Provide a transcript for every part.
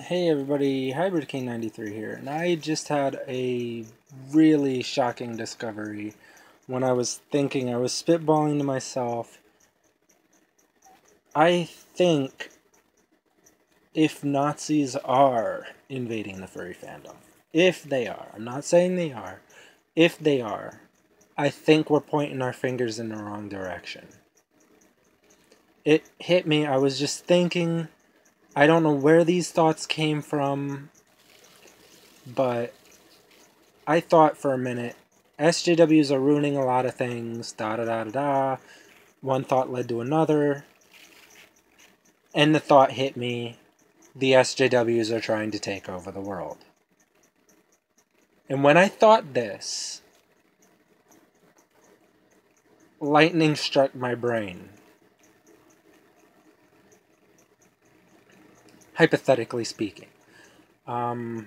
Hey everybody, Hybrid King 93 here, and I just had a really shocking discovery when I was spitballing to myself. I think if Nazis are invading the furry fandom, if they are, I'm not saying they are, if they are, I think we're pointing our fingers in the wrong direction. It hit me, I was just thinking, I don't know where these thoughts came from, but I thought for a minute, SJWs are ruining a lot of things, da-da-da-da-da. One thought led to another, and the thought hit me, the SJWs are trying to take over the world. And when I thought this, lightning struck my brain. Hypothetically speaking. I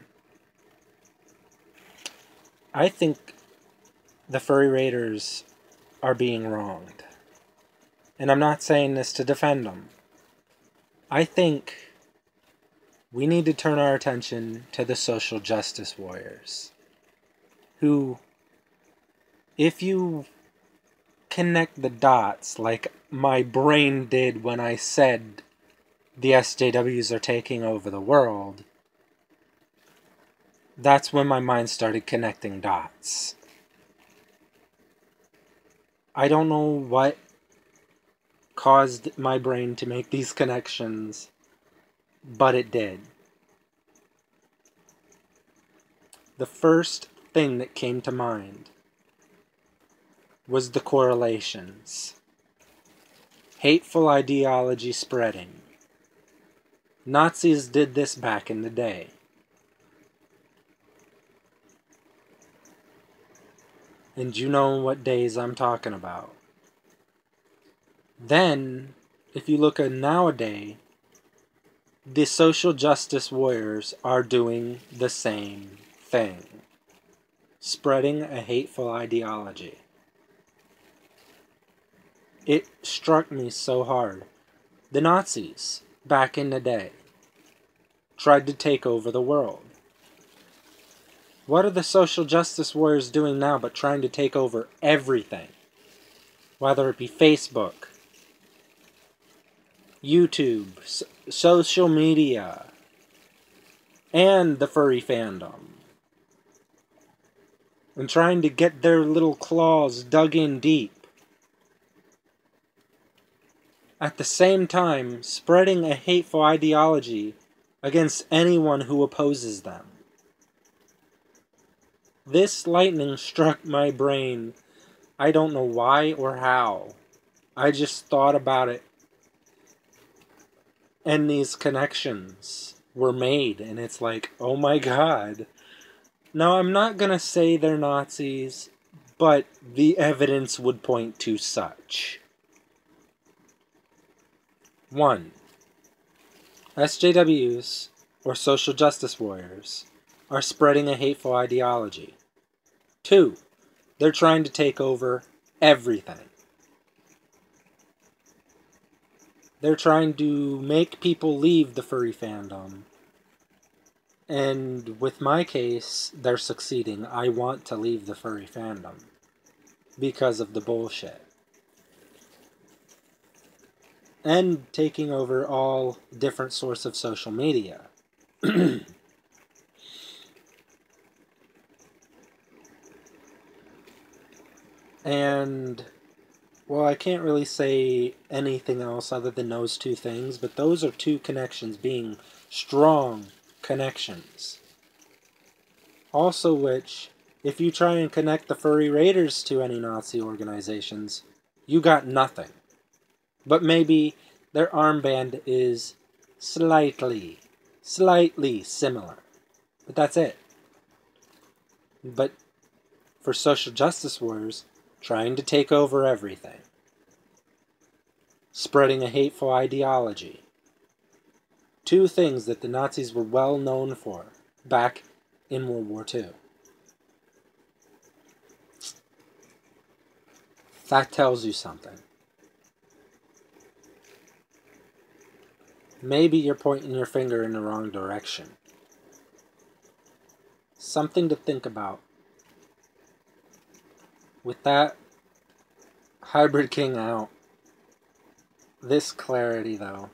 think the furry raiders are being wronged. And I'm not saying this to defend them. I think we need to turn our attention to the social justice warriors, who, if you connect the dots like my brain did when I said the SJWs are taking over the world, that's when my mind started connecting dots. I don't know what caused my brain to make these connections, but it did. The first thing that came to mind was the correlations. Hateful ideology spreading. Nazis did this back in the day. And you know what days I'm talking about. Then, if you look at nowadays, the social justice warriors are doing the same thing. Spreading a hateful ideology. It struck me so hard. The Nazis, back in the day, tried to take over the world. What are the social justice warriors doing now but trying to take over everything? Whether it be Facebook, YouTube, social media, and the furry fandom. And trying to get their little claws dug in deep. At the same time, spreading a hateful ideology against anyone who opposes them. This lightning struck my brain. I don't know why or how. I just thought about it. And these connections were made. And it's like, oh my god. Now, I'm not going to say they're Nazis, but the evidence would point to such. 1. SJWs, or social justice warriors, are spreading a hateful ideology. 2. They're trying to take over everything. They're trying to make people leave the furry fandom. And with my case, they're succeeding. I want to leave the furry fandom because of the bullshit. And taking over all different sorts of social media. And, well, I can't really say anything else other than those two things, but those are two connections being strong connections. Also which, if you try and connect the furry raiders to any Nazi organizations, you got nothing. But maybe their armband is slightly similar. But that's it. But for social justice warriors, trying to take over everything. Spreading a hateful ideology. Two things that the Nazis were well known for back in World War II. That tells you something. maybe you're pointing your finger in the wrong direction. Something to think about. With that hybrid king out, this clarity though,